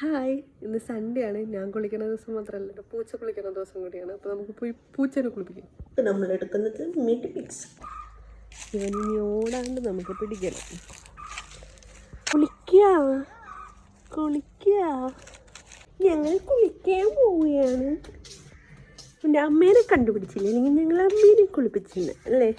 Hi, ഇന്ന് Sunday ആണ്. ഞാൻ കുളിക്കുന്ന ദിവസം മാത്രമല്ല, പൂച്ച കുളിക്കുന്ന ദിവസം കൂടിയാണ്. അപ്പോൾ നമുക്ക് പോയി പൂച്ചനെ കുളിപ്പിക്കാം. ഇപ്പം നമ്മൾ എടുക്കുന്നത് മിഡ് പിക്സ്. ഇവനിനി ഓടാണ്ട് നമുക്ക് പിടിക്കണം. കുളിക്കുക ഞങ്ങൾ കുളിക്കാൻ പോവുകയാണ്. എൻ്റെ അമ്മേനെ കണ്ടുപിടിച്ചില്ല, അല്ലെങ്കിൽ ഞങ്ങൾ അമ്മേനെ കുളിപ്പിച്ചില്ല അല്ലേ?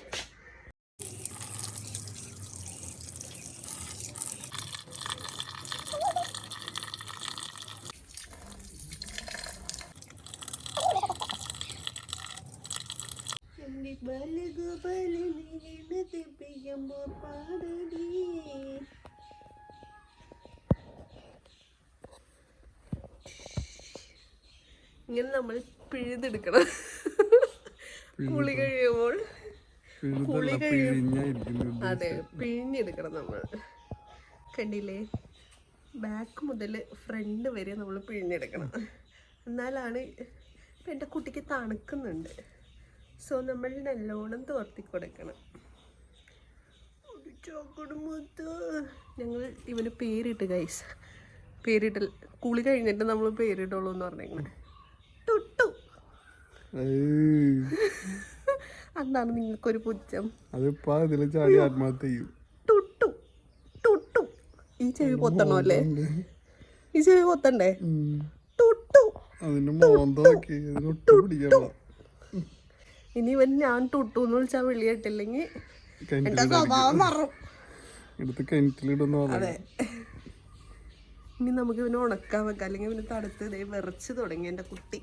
ഇങ്ങനെ നമ്മൾ പിഴുതെടുക്കണം. കുളി കഴിയുമ്പോൾ അതെ, പിഴിഞ്ഞെടുക്കണം നമ്മൾ. കണ്ടില്ലേ, ബാക്ക് മുതൽ ഫ്രണ്ട് വരെ നമ്മൾ പിഴിഞ്ഞെടുക്കണം. എന്നാലാണ് ഇപ്പം എൻ്റെ കുട്ടിക്ക് തണുക്കുന്നുണ്ട്. സോ നമ്മൾ നല്ലോണം തോർത്തി കൊടുക്കണം. ഞങ്ങൾ ഇവന് പേരിട്ട് ഗൈസ്, പേരിട്ട് കുളി കഴിഞ്ഞിട്ട് നമ്മൾ പേരിട്ടുള്ളൂ എന്ന് പറഞ്ഞേക്കണേ. ടുട്ടു. എന്താണ് നിങ്ങൾക്കൊരു പുച്ഛം? ടുട്ടു ടുട്ടു. ഈ ചെവി പൊത്തണോ അല്ലേ? ഈ ചെവി പൊത്തണ്ടേ? ടുട്ടു. ഇനി ഇവൻ ഞാൻ ടുട്ടു എന്ന് വിളിച്ചാൽ വിളിയിട്ടില്ലെങ്കിൽ എന്റെ സ്വഭാവം മാറും. അതെ, ഇനി നമുക്ക് ഇവനെ ഉണക്കാൻ വെക്കാം, അല്ലെങ്കിൽ ഇവന് തടുത്ത് വിറച്ച് തുടങ്ങി എൻ്റെ കുട്ടി.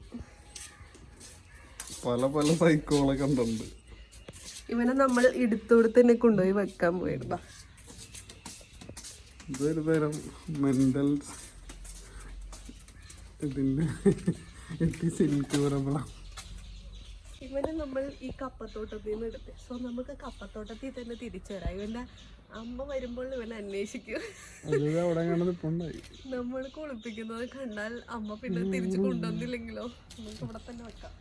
പല പല സൈക്കോളെ കണ്ടുണ്ട്. ഇവനെ നമ്മൾ ഇടുത്തോടുത്ത് തന്നെ കൊണ്ടുപോയി വെക്കാൻ പോയിടുക. ഇതൊരു തരം മെന്റൽ ഇവനെ നമ്മൾ ഈ കപ്പത്തോട്ടത്തിൽ നിന്ന് എടുത്ത്, സോ നമുക്ക് കപ്പത്തോട്ടത്തിൽ തന്നെ തിരിച്ചു വരാം. ഇവന്റെ അമ്മ വരുമ്പോൾ ഇവനെ അന്വേഷിക്കും. നമ്മൾ കുളിപ്പിക്കുന്നത് കണ്ടാൽ അമ്മ പിന്നെ തിരിച്ചു കൊണ്ടുവന്നില്ലെങ്കിലോ നമുക്ക് ഇവിടെ തന്നെ വെക്കാം.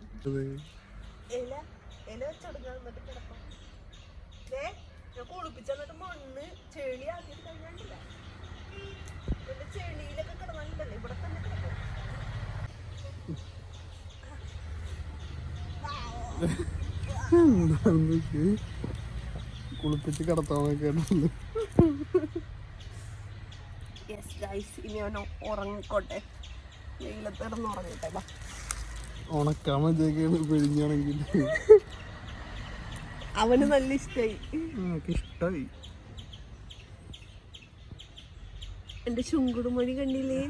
ഇല ഇല വെച്ചെടുക്കാൻ എന്നിട്ട് കിടക്കാം. ഞാൻ കുളിപ്പിച്ച എന്നിട്ട് മണ്ണ് ചെളി ആക്കിയിട്ട് കഴിഞ്ഞാണ്ടില്ല. ഇവന്റെ ചെളിയിലൊക്കെ കിടന്നാലല്ലേ ഇവിടെ തന്നെ കിടക്കും. കുളിപ്പിച്ച് കിടത്താൻ. ഇനി അവൻ ഉറങ്ങിക്കോട്ടെ, വെയിലത്തിടന്ന് ഉറങ്ങിട്ടെ. ഉണക്കാൻ മതിയൊക്കെയാണ് പിഴിഞ്ഞാണെങ്കിൽ. അവന് നല്ല ഇഷ്ടായി. ഇഷ്ടായി. എന്റെ ചുങ്കുടുമൊഴി കണ്ടില്ലേ?